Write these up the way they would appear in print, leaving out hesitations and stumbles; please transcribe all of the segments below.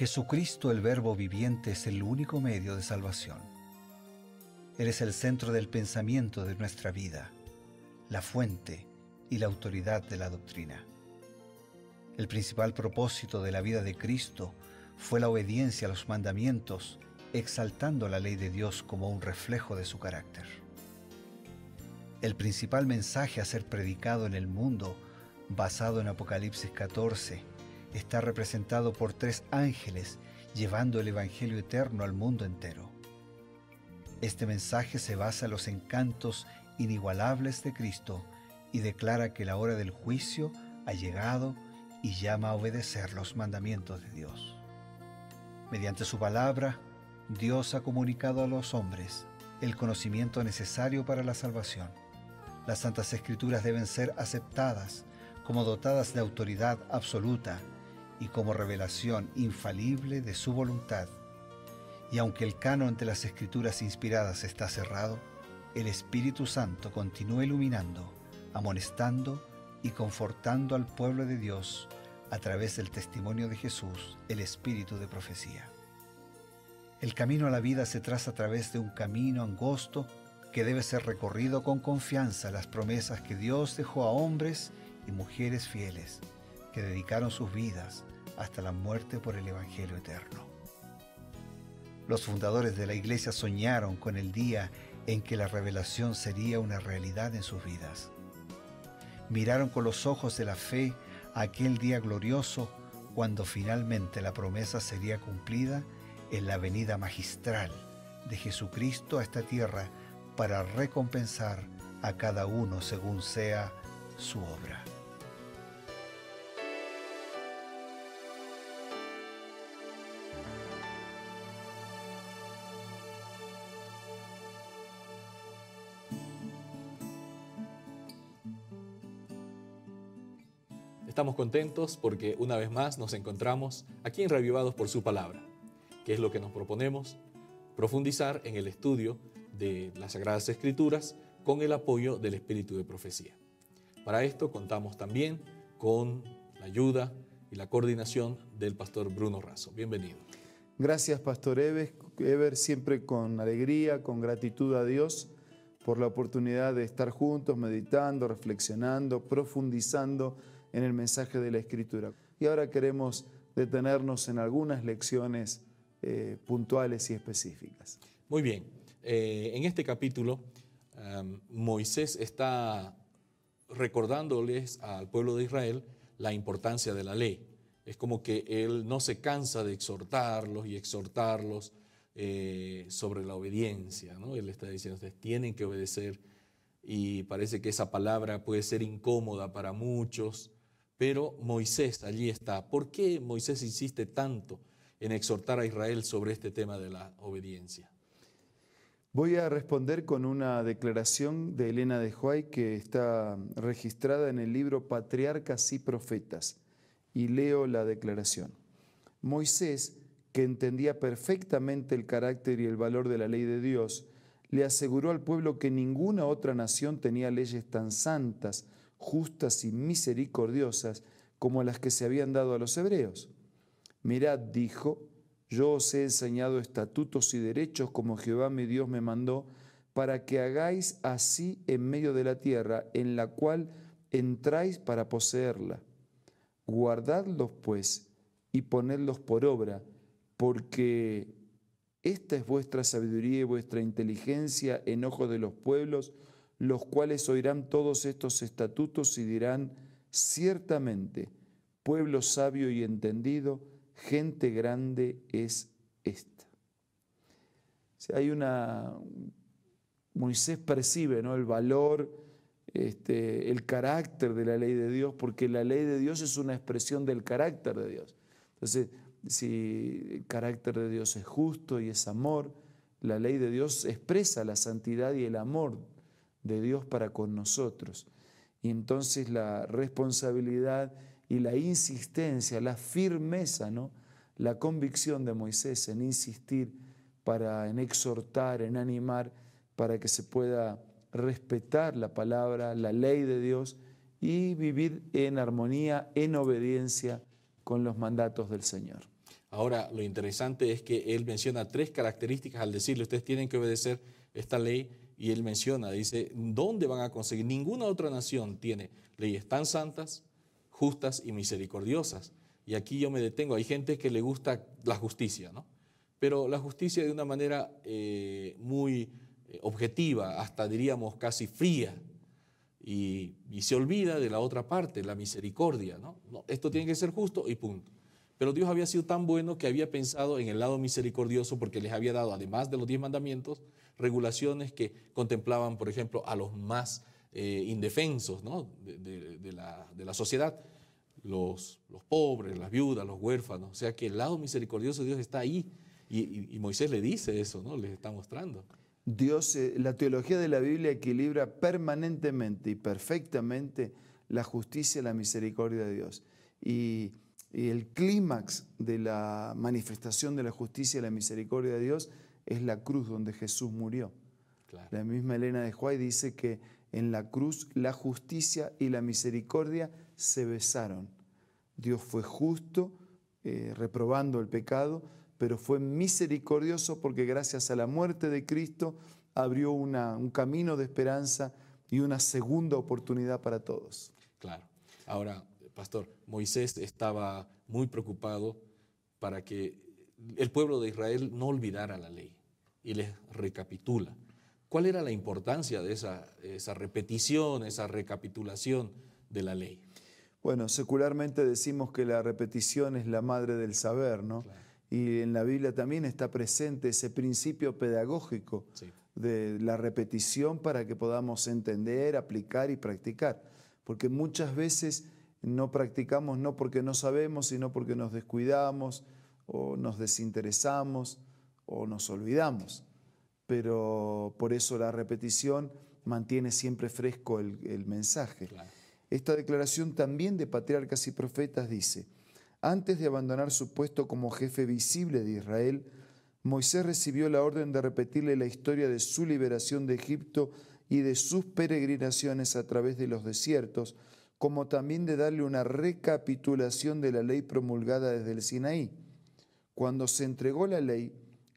Jesucristo, el Verbo viviente, es el único medio de salvación. Él es el centro del pensamiento de nuestra vida, la fuente y la autoridad de la doctrina. El principal propósito de la vida de Cristo fue la obediencia a los mandamientos, exaltando la ley de Dios como un reflejo de su carácter. El principal mensaje a ser predicado en el mundo, basado en Apocalipsis 14, está representado por 3 ángeles llevando el Evangelio eterno al mundo entero. Este mensaje se basa en los encantos inigualables de Cristo y declara que la hora del juicio ha llegado y llama a obedecer los mandamientos de Dios. Mediante su palabra, Dios ha comunicado a los hombres el conocimiento necesario para la salvación. Las Santas Escrituras deben ser aceptadas como dotadas de autoridad absoluta y como revelación infalible de su voluntad. Y aunque el canon de las Escrituras inspiradas está cerrado, el Espíritu Santo continúa iluminando, amonestando y confortando al pueblo de Dios a través del testimonio de Jesús, el Espíritu de profecía. El camino a la vida se traza a través de un camino angosto que debe ser recorrido con confianza a las promesas que Dios dejó a hombres y mujeres fieles que dedicaron sus vidas hasta la muerte por el Evangelio eterno. Los fundadores de la Iglesia soñaron con el día en que la revelación sería una realidad en sus vidas. Miraron con los ojos de la fe a aquel día glorioso cuando finalmente la promesa sería cumplida en la venida magistral de Jesucristo a esta tierra para recompensar a cada uno según sea su obra. Estamos contentos porque una vez más nos encontramos aquí en Reavivados por su palabra, que es lo que nos proponemos, profundizar en el estudio de las Sagradas Escrituras con el apoyo del Espíritu de Profecía. Para esto contamos también con la ayuda y la coordinación del pastor Bruno Razo. Bienvenido. Gracias, Pastor Eber, siempre con alegría, con gratitud a Dios por la oportunidad de estar juntos, meditando, reflexionando, profundizando en el mensaje de la Escritura. Y ahora queremos detenernos en algunas lecciones puntuales y específicas. Muy bien. En este capítulo, Moisés está recordándoles al pueblo de Israel la importancia de la ley. Es como que él no se cansa de exhortarlos y exhortarlos sobre la obediencia, ¿no? Él está diciendo, ustedes tienen que obedecer, y parece que esa palabra puede ser incómoda para muchos, pero Moisés allí está. ¿Por qué Moisés insiste tanto en exhortar a Israel sobre este tema de la obediencia? Voy a responder con una declaración de Elena de White que está registrada en el libro Patriarcas y Profetas, y leo la declaración. Moisés, que entendía perfectamente el carácter y el valor de la ley de Dios, le aseguró al pueblo que ninguna otra nación tenía leyes tan santas, justas y misericordiosas como las que se habían dado a los hebreos. Mirad, dijo, yo os he enseñado estatutos y derechos como Jehová mi Dios me mandó, para que hagáis así en medio de la tierra, en la cual entráis para poseerla. Guardadlos pues y ponedlos por obra, porque esta es vuestra sabiduría y vuestra inteligencia en ojos de los pueblos, los cuales oirán todos estos estatutos y dirán, ciertamente, pueblo sabio y entendido, gente grande es esta. O sea, Moisés percibe, ¿no?, el valor, el carácter de la ley de Dios, porque la ley de Dios es una expresión del carácter de Dios. Entonces, si el carácter de Dios es justo y es amor, la ley de Dios expresa la santidad y el amor de Dios para con nosotros. Y entonces la responsabilidad y la insistencia, la firmeza, ¿no?, la convicción de Moisés en insistir, en exhortar, en animar, para que se pueda respetar la palabra, la ley de Dios y vivir en armonía, en obediencia con los mandatos del Señor. Ahora, lo interesante es que él menciona 3 características al decirle, ustedes tienen que obedecer esta ley, y él menciona, dice, ¿dónde van a conseguir? Ninguna otra nación tiene leyes tan santas, justas y misericordiosas. Y aquí yo me detengo, hay gente que le gusta la justicia, ¿no? Pero la justicia de una manera muy objetiva, hasta diríamos casi fría, y se olvida de la otra parte, la misericordia, ¿no? No, esto tiene que ser justo y punto. Pero Dios había sido tan bueno que había pensado en el lado misericordioso porque les había dado, además de los 10 mandamientos, regulaciones que contemplaban, por ejemplo, a los más indefensos, ¿no? de la sociedad, los pobres, las viudas, los huérfanos. O sea que el lado misericordioso de Dios está ahí. Y Moisés le dice eso, ¿no? Les está mostrando. Dios, la teología de la Biblia equilibra permanentemente y perfectamente la justicia y la misericordia de Dios. Y el clímax de la manifestación de la justicia y la misericordia de Dios es la cruz donde Jesús murió. Claro. La misma Elena de White dice que en la cruz la justicia y la misericordia se besaron. Dios fue justo, reprobando el pecado, pero fue misericordioso porque gracias a la muerte de Cristo abrió un camino de esperanza y una segunda oportunidad para todos. Claro. Ahora, pastor, Moisés estaba muy preocupado para que el pueblo de Israel no olvidara la ley y les recapitula. ¿Cuál era la importancia de esa repetición, esa recapitulación de la ley? Bueno, secularmente decimos que la repetición es la madre del saber, ¿no? Claro. Y en la Biblia también está presente ese principio pedagógico de la repetición para que podamos entender, aplicar y practicar. Porque muchas veces no practicamos no porque no sabemos, sino porque nos descuidamos o nos desinteresamos o nos olvidamos. Pero por eso la repetición mantiene siempre fresco el mensaje. Claro. Esta declaración también de Patriarcas y Profetas dice: antes de abandonar su puesto como jefe visible de Israel, Moisés recibió la orden de repetirle la historia de su liberación de Egipto y de sus peregrinaciones a través de los desiertos, como también de darle una recapitulación de la ley promulgada desde el Sinaí. Cuando se entregó la ley,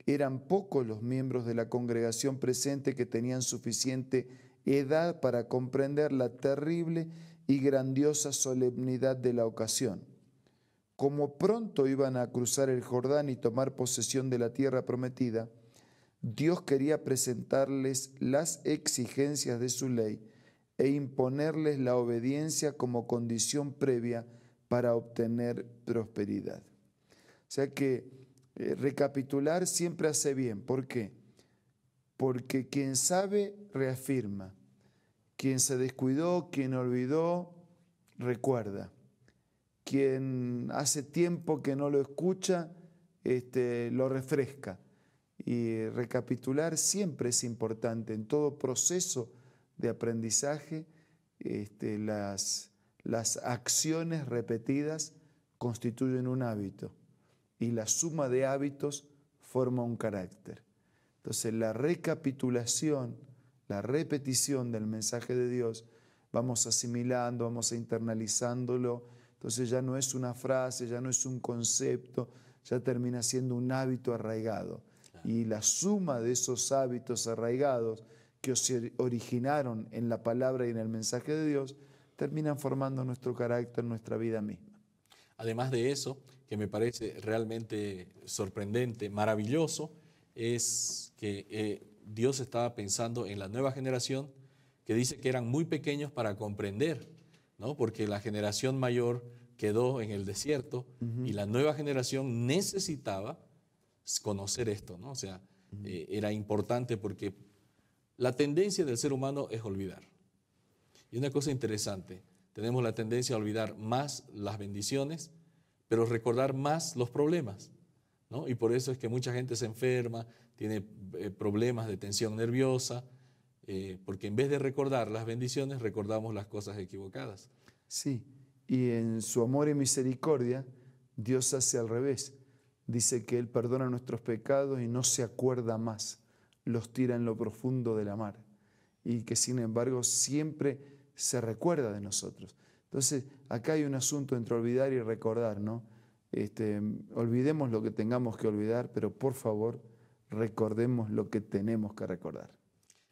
eran pocos los miembros de la congregación presente que tenían suficiente edad para comprender la terrible y grandiosa solemnidad de la ocasión. Como pronto iban a cruzar el Jordán y tomar posesión de la tierra prometida, Dios quería presentarles las exigencias de su ley e imponerles la obediencia como condición previa para obtener prosperidad. O sea que recapitular siempre hace bien. ¿Por qué? Porque quien sabe reafirma, quien se descuidó, quien olvidó, recuerda. Quien hace tiempo que no lo escucha, lo refresca. Y recapitular siempre es importante. En todo proceso de aprendizaje, las acciones repetidas constituyen un hábito y la suma de hábitos forma un carácter. Entonces la recapitulación, la repetición del mensaje de Dios, vamos asimilando, vamos internalizándolo. Entonces ya no es una frase, ya no es un concepto, ya termina siendo un hábito arraigado. Claro. Y la suma de esos hábitos arraigados que se originaron en la palabra y en el mensaje de Dios, terminan formando nuestro carácter, nuestra vida misma. Además de eso, que me parece realmente sorprendente, maravilloso, es que Dios estaba pensando en la nueva generación, que dice que eran muy pequeños para comprender, ¿no? Porque la generación mayor quedó en el desierto y la nueva generación necesitaba conocer esto, ¿no? O sea, era importante porque la tendencia del ser humano es olvidar. Y una cosa interesante, tenemos la tendencia a olvidar más las bendiciones, pero recordar más los problemas, ¿no? Y por eso es que mucha gente se enferma, tiene problemas de tensión nerviosa, porque en vez de recordar las bendiciones, recordamos las cosas equivocadas. Sí, y en su amor y misericordia, Dios hace al revés. Dice que Él perdona nuestros pecados y no se acuerda más, los tira en lo profundo de la mar, y que sin embargo siempre se recuerda de nosotros. Entonces, acá hay un asunto entre olvidar y recordar, ¿no? Olvidemos lo que tengamos que olvidar, pero por favor, recordemos lo que tenemos que recordar.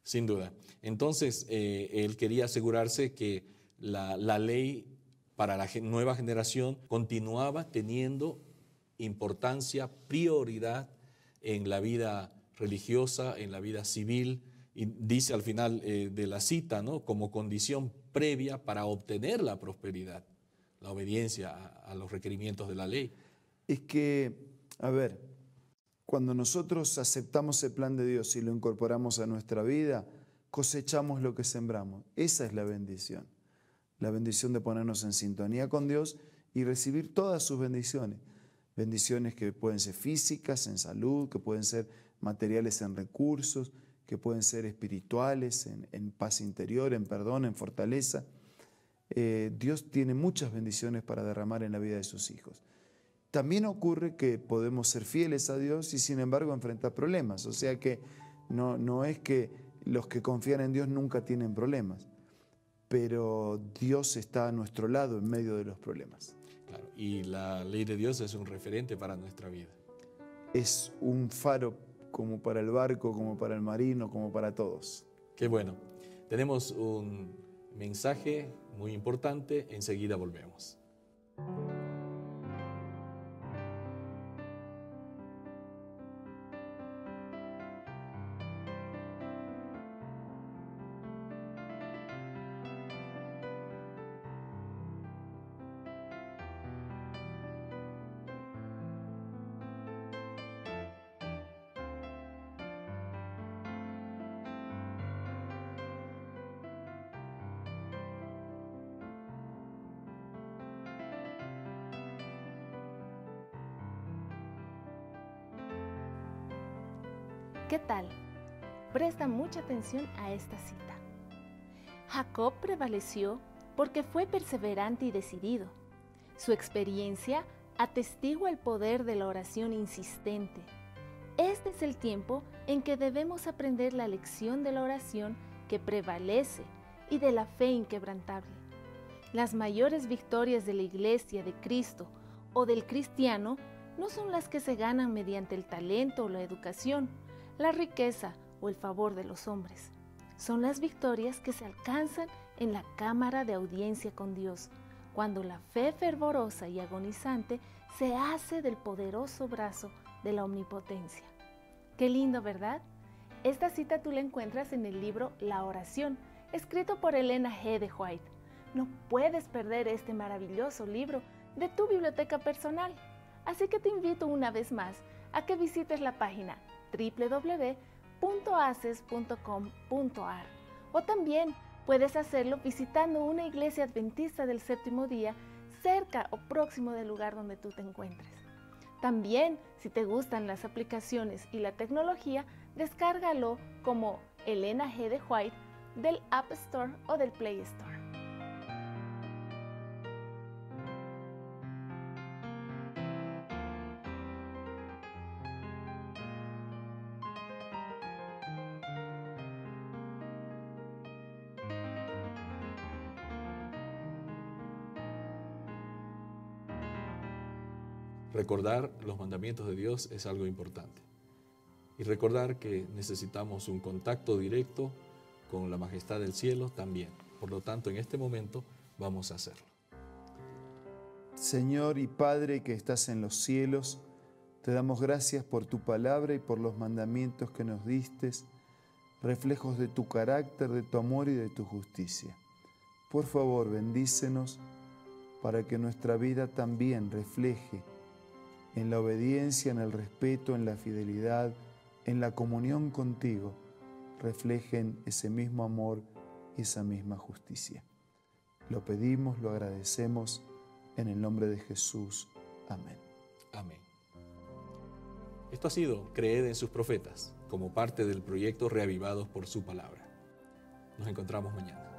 Sin duda. Entonces, él quería asegurarse que la ley para la nueva generación continuaba teniendo importancia, prioridad en la vida religiosa, en la vida civil, y dice al final de la cita, ¿no?, como condición previa para obtener la prosperidad, la obediencia a los requerimientos de la ley. Es que, a ver, cuando nosotros aceptamos el plan de Dios y lo incorporamos a nuestra vida, cosechamos lo que sembramos. Esa es la bendición de ponernos en sintonía con Dios y recibir todas sus bendiciones. Bendiciones que pueden ser físicas, en salud, que pueden ser materiales en recursos, que pueden ser espirituales, en paz interior, en perdón, en fortaleza. Dios tiene muchas bendiciones para derramar en la vida de sus hijos. También ocurre que podemos ser fieles a Dios y sin embargo enfrentar problemas. O sea que no es que los que confían en Dios nunca tienen problemas, pero Dios está a nuestro lado en medio de los problemas. Claro, y la ley de Dios es un referente para nuestra vida. Es un faro como para el barco, como para el marino, como para todos. Qué bueno. Tenemos un mensaje muy importante, enseguida volvemos. ¿Qué tal? Presta mucha atención a esta cita. Jacob prevaleció porque fue perseverante y decidido. Su experiencia atestigua el poder de la oración insistente. Este es el tiempo en que debemos aprender la lección de la oración que prevalece y de la fe inquebrantable. Las mayores victorias de la Iglesia de Cristo o del cristiano no son las que se ganan mediante el talento o la educación, la riqueza o el favor de los hombres. Son las victorias que se alcanzan en la cámara de audiencia con Dios, cuando la fe fervorosa y agonizante se hace del poderoso brazo de la omnipotencia. Qué lindo, ¿verdad? Esta cita tú la encuentras en el libro La Oración, escrito por Elena G. de White. No puedes perder este maravilloso libro de tu biblioteca personal. Así que te invito una vez más a que visites la página www.aces.com.ar, o también puedes hacerlo visitando una iglesia adventista del séptimo día cerca o próximo del lugar donde tú te encuentres. También, si te gustan las aplicaciones y la tecnología, descárgalo como Elena G. de White del App Store o del Play Store. Recordar los mandamientos de Dios es algo importante. Y recordar que necesitamos un contacto directo con la majestad del cielo también. Por lo tanto, en este momento vamos a hacerlo. Señor y Padre que estás en los cielos, te damos gracias por tu palabra y por los mandamientos que nos diste, reflejos de tu carácter, de tu amor y de tu justicia. Por favor, bendícenos para que nuestra vida también refleje en la obediencia, en el respeto, en la fidelidad, en la comunión contigo, reflejen ese mismo amor y esa misma justicia. Lo pedimos, lo agradecemos, en el nombre de Jesús. Amén. Amén. Esto ha sido Creed en sus profetas, como parte del proyecto Reavivados por su palabra. Nos encontramos mañana.